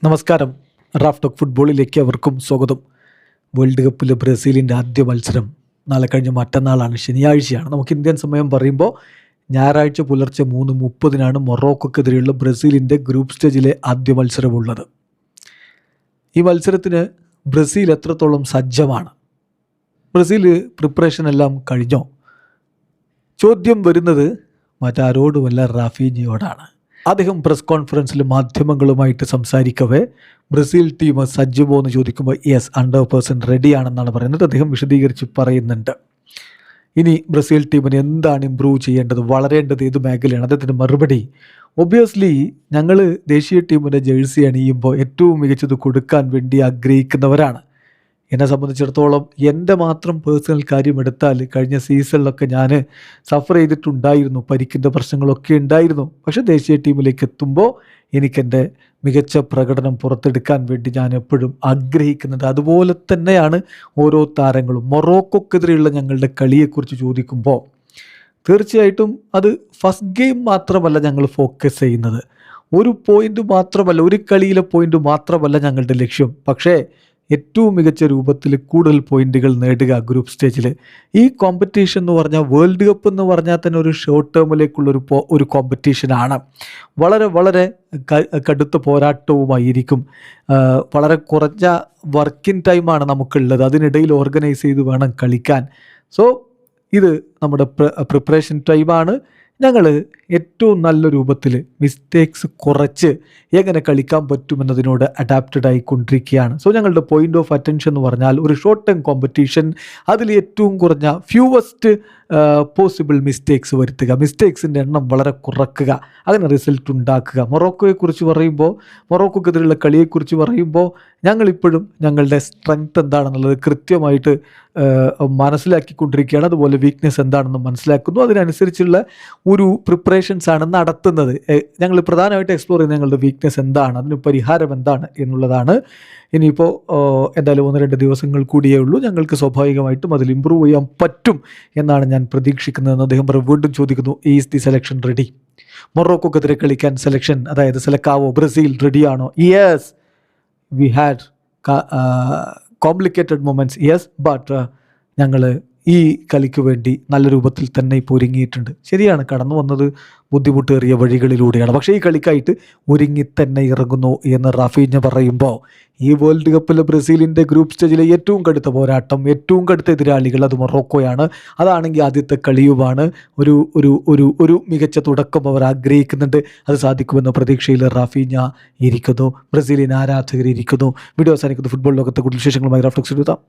നമസ്കാരം. Raf talk ഫുട്ബോളിലേക്ക് അവർക്കും സ്വാഗതം. വേൾഡ് കപ്പിൽ ബ്രസീലിൻ്റെ ആദ്യ മത്സരം നാളെ കഴിഞ്ഞ മറ്റന്നാളാണ്, ശനിയാഴ്ചയാണ്. നമുക്ക് ഇന്ത്യൻ സമയം പറയുമ്പോൾ ഞായറാഴ്ച പുലർച്ചെ 3:30 മൊറോക്കോക്കെതിരെയുള്ള ബ്രസീലിൻ്റെ ഗ്രൂപ്പ് സ്റ്റേജിലെ ആദ്യ മത്സരമുള്ളത്. ഈ മത്സരത്തിന് ബ്രസീൽ എത്രത്തോളം സജ്ജമാണ്? ബ്രസീൽ പ്രിപ്പറേഷൻ എല്ലാം കഴിഞ്ഞോ? ചോദ്യം വരുന്നത് മറ്റാരോടുമല്ല, റാഫീഞ്ഞയോടാണ്. അദ്ദേഹം പ്രസ് കോൺഫറൻസിൽ മാധ്യമങ്ങളുമായിട്ട് സംസാരിക്കവേ ബ്രസീൽ ടീം സജ്ജമോ എന്ന് ചോദിക്കുമ്പോൾ യെസ്, 100% റെഡിയാണെന്നാണ് പറയുന്നത്. അദ്ദേഹം വിശദീകരിച്ച് പറയുന്നുണ്ട്. ഇനി ബ്രസീൽ ടീമിന് എന്താണ് ഇമ്പ്രൂവ് ചെയ്യേണ്ടത്, വളരേണ്ടത് ഏത് മേഖലയാണ്? അദ്ദേഹത്തിൻ്റെ മറുപടി, ഒബ്വിയസ്ലി ഞങ്ങൾ ദേശീയ ടീമിൻ്റെ ജേഴ്സി അണിയുമ്പോൾ ഏറ്റവും മികച്ചത് കൊടുക്കാൻ വേണ്ടി ആഗ്രഹിക്കുന്നവരാണ്. എന്നെ സംബന്ധിച്ചിടത്തോളം എൻ്റെ മാത്രം പേഴ്സണൽ കാര്യം എടുത്താൽ കഴിഞ്ഞ സീസണിലൊക്കെ ഞാൻ സഫർ ചെയ്തിട്ടുണ്ടായിരുന്നു, പരിക്കിൻ്റെ പ്രശ്നങ്ങളൊക്കെ ഉണ്ടായിരുന്നു. പക്ഷേ ദേശീയ ടീമിലേക്ക് എത്തുമ്പോൾ എനിക്കെൻ്റെ മികച്ച പ്രകടനം പുറത്തെടുക്കാൻ വേണ്ടി ഞാൻ എപ്പോഴും ആഗ്രഹിക്കുന്നുണ്ട്. അതുപോലെ തന്നെയാണ് ഓരോ താരങ്ങളും. മൊറോക്കോക്കെതിരെയുള്ള ഞങ്ങളുടെ കളിയെക്കുറിച്ച് ചോദിക്കുമ്പോൾ തീർച്ചയായിട്ടും അത് ഫസ്റ്റ് ഗെയിം മാത്രമല്ല ഞങ്ങൾ ഫോക്കസ് ചെയ്യുന്നത്, ഒരു പോയിൻ്റ് മാത്രമല്ല, ഒരു കളിയിലെ പോയിൻ്റ് മാത്രമല്ല ഞങ്ങളുടെ ലക്ഷ്യം. പക്ഷേ ഏറ്റവും മികച്ച രൂപത്തിൽ കൂടുതൽ പോയിന്റുകൾ നേടുക ഗ്രൂപ്പ് സ്റ്റേജിൽ. ഈ കോമ്പറ്റീഷൻ എന്ന് പറഞ്ഞാൽ, വേൾഡ് കപ്പ് എന്ന് പറഞ്ഞാൽ തന്നെ ഒരു ഷോർട്ട് ടേമിലേക്കുള്ളൊരു ഒരു കോമ്പറ്റീഷനാണ്. വളരെ വളരെ കടുത്ത പോരാട്ടവുമായിരിക്കും. വളരെ കുറഞ്ഞ വർക്കിംഗ് ടൈമാണ് നമുക്കുള്ളത്, അതിനിടയിൽ ഓർഗനൈസ് ചെയ്ത് വേണം കളിക്കാൻ. സോ ഇത് നമ്മുടെ പ്രിപ്പറേഷൻ ടൈമാണ്. ഞങ്ങൾ ഏറ്റവും നല്ല രൂപത്തിൽ മിസ്റ്റേക്സ് കുറച്ച് എങ്ങനെ കളിക്കാൻ പറ്റുമെന്നതിനോട് അഡാപ്റ്റഡ് ആയിക്കൊണ്ടിരിക്കുകയാണ്. സോ ഞങ്ങളുടെ പോയിൻ്റ് ഓഫ് അറ്റൻഷൻ എന്ന് പറഞ്ഞാൽ ഒരു ഷോർട്ട് ടൈം കോമ്പറ്റീഷൻ, അതിൽ ഏറ്റവും കുറഞ്ഞ ഫ്യൂവസ്റ്റ് പോസിബിൾ മിസ്റ്റേക്സ് വരുത്തുക, മിസ്റ്റേക്സിൻ്റെ എണ്ണം വളരെ കുറക്കുക, അങ്ങനെ റിസൾട്ട് ഉണ്ടാക്കുക. മൊറോക്കോയെക്കുറിച്ച് പറയുമ്പോൾ, മൊറോക്കോക്കെതിരെയുള്ള കളിയെക്കുറിച്ച് പറയുമ്പോൾ ഞങ്ങളിപ്പോഴും ഞങ്ങളുടെ സ്ട്രെങ്ത് എന്താണെന്നുള്ളത് കൃത്യമായിട്ട് മനസ്സിലാക്കിക്കൊണ്ടിരിക്കുകയാണ്. അതുപോലെ വീക്ക്നെസ് എന്താണെന്ന് മനസ്സിലാക്കുന്നു. അതിനനുസരിച്ചുള്ള ഒരു പ്രിപ്പറേഷൻസാണ് നടത്തുന്നത്. ഞങ്ങൾ പ്രധാനമായിട്ട് എക്സ്പ്ലോർ ചെയ്യുന്ന ഞങ്ങളുടെ വീക്ക്നെസ് എന്താണ്, അതിന് പരിഹാരം എന്താണ് എന്നുള്ളതാണ്. ഇനിയിപ്പോൾ എന്തായാലും 1-2 ദിവസങ്ങൾ കൂടിയേ ഉള്ളൂ. ഞങ്ങൾക്ക് സ്വാഭാവികമായിട്ടും അതിൽ ഇമ്പ്രൂവ് ചെയ്യാൻ പറ്റും എന്നാണ് ഞാൻ പ്രതീക്ഷിക്കുന്നതെന്ന് അദ്ദേഹം വീണ്ടും ചോദിക്കുന്നു. Is the selection ready? മൊറോക്കോക്കെതിരെ കളിക്കാൻ സെലക്ഷൻ, അതായത് സെലക്ടാവോ? ബ്രസീൽ റെഡിയാണോ? Yes, we had complicated moments, yes, but ഞങ്ങൾ ഈ കളിക്ക് വേണ്ടി നല്ല രൂപത്തിൽ തന്നെ ഇപ്പോൾ ഒരുങ്ങിയിട്ടുണ്ട്. ശരിയാണ്, കടന്നു വന്നത് ബുദ്ധിമുട്ടേറിയ വഴികളിലൂടെയാണ്, പക്ഷേ ഈ കളിക്കായിട്ട് ഒരുങ്ങി തന്നെ ഇറങ്ങുന്നു എന്ന് റാഫീഞ്ഞ പറയുമ്പോൾ, ഈ വേൾഡ് കപ്പിൽ ബ്രസീലിൻ്റെ ഗ്രൂപ്പ് സ്റ്റേജിലെ ഏറ്റവും കടുത്ത പോരാട്ടം, ഏറ്റവും കടുത്ത എതിരാളികൾ അത് മൊറോക്കോയാണ്. അതാണെങ്കിൽ ആദ്യത്തെ കളിയുമാണ്. ഒരു ഒരു ഒരു ഒരു മികച്ച തുടക്കം അവർ ആഗ്രഹിക്കുന്നുണ്ട്. അത് സാധിക്കുമെന്ന പ്രതീക്ഷയിൽ റാഫീഞ്ഞ ഇരിക്കുന്നു, ബ്രസീലിയൻ ആരാധകരിരിക്കുന്നു. വീഡിയോ അവസാനിക്കുന്നു. ഫുട്ബോൾ ലോകത്തെ കൂടുതൽ വിശേഷങ്ങളുമായി റാഫ് ടോക്സ് എഴുതാം.